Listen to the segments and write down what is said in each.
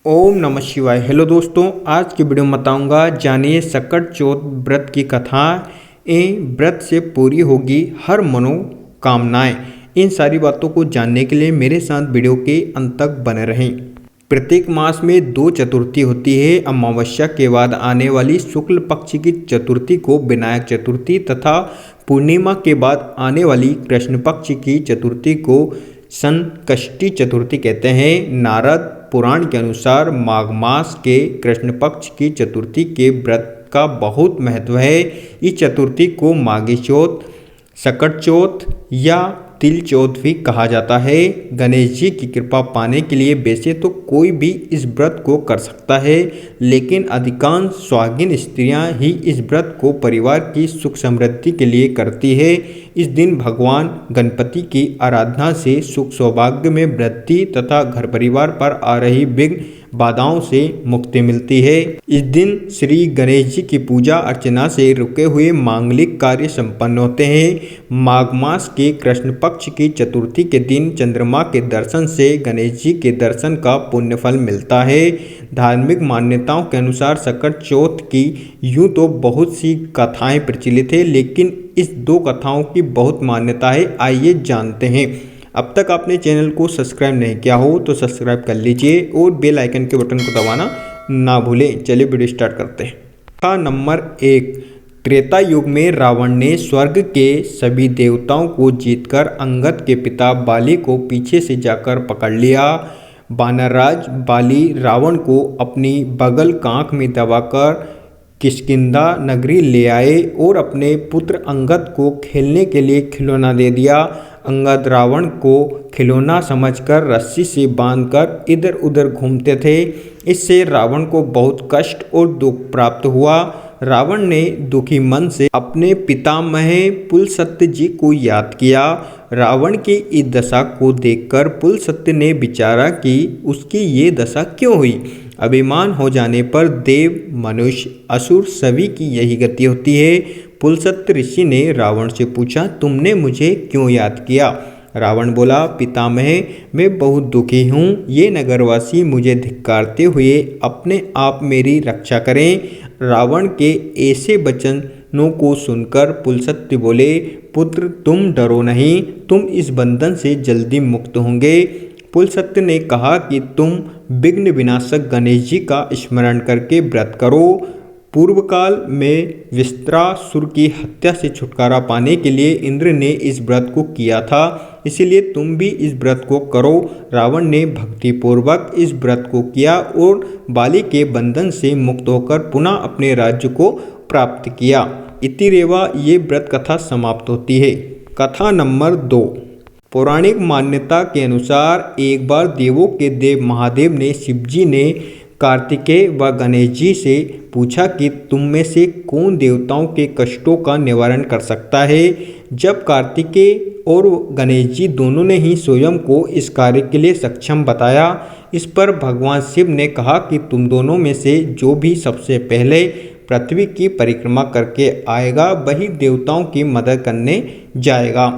ओम नमः शिवाय। हेलो दोस्तों, आज की वीडियो में बताऊंगा जानिए सकट चौथ व्रत की कथा। व्रत से पूरी होगी हर मनोकामनाएं। इन सारी बातों को जानने के लिए मेरे साथ वीडियो के अंत तक बने रहें। प्रत्येक मास में दो चतुर्थी होती है। अमावस्या के बाद आने वाली शुक्ल पक्ष की चतुर्थी को विनायक चतुर्थी तथा पूर्णिमा के बाद आने वाली कृष्ण पक्ष की चतुर्थी को संकष्टी चतुर्थी कहते हैं। नारद पुराण के अनुसार माघ मास के कृष्ण पक्ष की चतुर्थी के व्रत का बहुत महत्व है। इस चतुर्थी को माघी चौथ, सकट चौथ या तिल चौथ भी कहा जाता है। गणेश जी की कृपा पाने के लिए वैसे तो कोई भी इस व्रत को कर सकता है, लेकिन अधिकांश सुहागिन स्त्रियां ही इस व्रत को परिवार की सुख समृद्धि के लिए करती है। इस दिन भगवान गणपति की आराधना से सुख सौभाग्य में वृद्धि तथा घर परिवार पर आ रही विघ्न बाधाओं से मुक्ति मिलती है। इस दिन श्री गणेश जी की पूजा अर्चना से रुके हुए मांगलिक कार्य संपन्न होते हैं। माघ मास के कृष्ण पक्ष की चतुर्थी के दिन चंद्रमा के दर्शन से गणेश जी के दर्शन का पुण्य फल मिलता है। धार्मिक मान्यताओं के अनुसार सकट चौथ की यूं तो बहुत सी कथाएं प्रचलित है, लेकिन इस दो कथाओं की बहुत मान्यता है। आइए जानते हैं। अब तक आपने चैनल को सब्सक्राइब नहीं किया हो तो सब्सक्राइब कर लीजिए और बेल आइकन के बटन को दबाना ना भूलें। चलिए वीडियो स्टार्ट करते हैं। कथा नंबर 1। त्रेता युग में रावण ने स्वर्ग के सभी देवताओं को जीतकर अंगद के पिता बाली को पीछे से जाकर पकड़ लिया। वानरराज बाली रावण को अपनी बगल कांख में दबाकर किष्किंधा नगरी ले आए और अपने पुत्र अंगद को खेलने के लिए खिलौना दे दिया। अंगद रावण को खिलौना समझकर रस्सी से बांधकर इधर उधर घूमते थे। इससे रावण को बहुत कष्ट और दुख प्राप्त हुआ। रावण ने दुखी मन से अपने पितामह पुलत्स्य जी को याद किया। रावण की इस दशा को देखकर पुलत्स्य ने विचारा कि उसकी ये दशा क्यों हुई। अभिमान हो जाने पर देव, मनुष्य, असुर सभी की यही गति होती है। पुलत्स्य ऋषि ने रावण से पूछा, तुमने मुझे क्यों याद किया? रावण बोला, पितामह, मैं बहुत दुखी हूँ। ये नगरवासी मुझे धिक्कारते हुए अपने आप मेरी रक्षा करें। रावण के ऐसे वचनों को सुनकर पुलत्स्य बोले, पुत्र, तुम डरो नहीं, तुम इस बंधन से जल्दी मुक्त होंगे। पुलत्स्य ने कहा कि तुम विघ्न विनाशक गणेश जी का स्मरण करके व्रत करो। पूर्व काल में विस्त्रासुर की हत्या से छुटकारा पाने के लिए इंद्र ने इस व्रत को किया था, इसीलिए तुम भी इस व्रत को करो। रावण ने भक्तिपूर्वक इस व्रत को किया और बाली के बंधन से मुक्त होकर पुनः अपने राज्य को प्राप्त किया। इतिरेवा ये व्रत कथा समाप्त होती है। कथा नंबर 2। पौराणिक मान्यता के अनुसार एक बार देवों के देव महादेव ने शिवजी ने कार्तिकेय व गणेश जी से पूछा कि तुम में से कौन देवताओं के कष्टों का निवारण कर सकता है। जब कार्तिकेय और गणेश जी दोनों ने ही स्वयं को इस कार्य के लिए सक्षम बताया। इस पर भगवान शिव ने कहा कि तुम दोनों में से जो भी सबसे पहले पृथ्वी की परिक्रमा करके आएगा वही देवताओं की मदद करने जाएगा।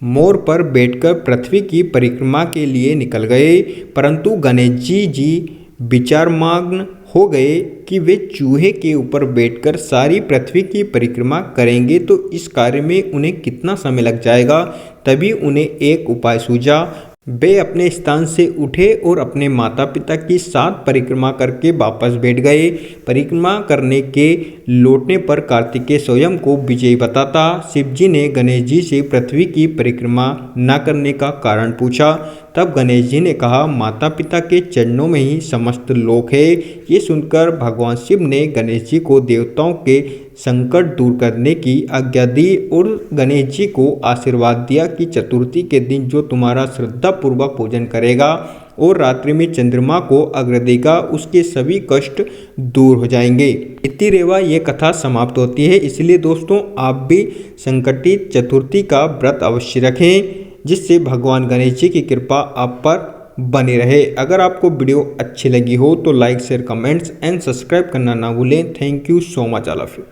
मोर पर बैठकर पृथ्वी की परिक्रमा के लिए निकल गए, परंतु गणेश जी विचारमग्न हो गए कि वे चूहे के ऊपर बैठकर सारी पृथ्वी की परिक्रमा करेंगे तो इस कार्य में उन्हें कितना समय लग जाएगा। तभी उन्हें एक उपाय सूझा। वे अपने स्थान से उठे और अपने माता पिता की साथ परिक्रमा करके वापस बैठ गए। परिक्रमा करने के लौटने पर कार्तिकेय स्वयं को विजयी बताता। शिवजी ने गणेश जी से पृथ्वी की परिक्रमा न करने का कारण पूछा। तब गणेश जी ने कहा, माता पिता के चरणों में ही समस्त लोक है। ये सुनकर भगवान शिव ने गणेश जी को देवताओं के संकट दूर करने की आज्ञा दी और गणेश जी को आशीर्वाद दिया कि चतुर्थी के दिन जो तुम्हारा श्रद्धापूर्वक पूजन करेगा और रात्रि में चंद्रमा को अर्घ्य देगा उसके सभी कष्ट दूर हो जाएंगे। इतिरेवा ये कथा समाप्त होती है। इसलिए दोस्तों, आप भी संकटी चतुर्थी का व्रत अवश्य रखें, जिससे भगवान गणेश जी की कृपा आप पर बनी रहे। अगर आपको वीडियो अच्छी लगी हो तो like, share, comments and subscribe करना ना भूलें। Thank you so much all of you.